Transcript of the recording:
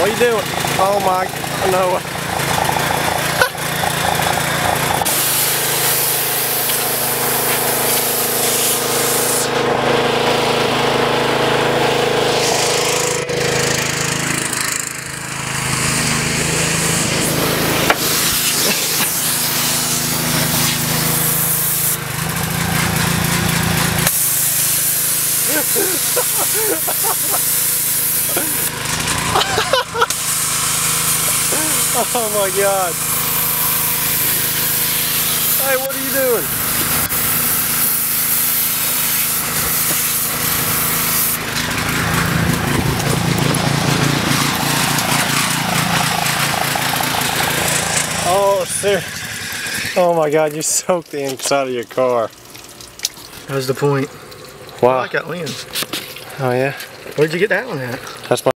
What are you doing? Oh my, no. Oh my God. Hey, what are you doing? Oh, seriously. Oh my God, you soaked the inside of your car. That was the point. Wow. I like that lens. Oh yeah? Where'd you get that one at? That's my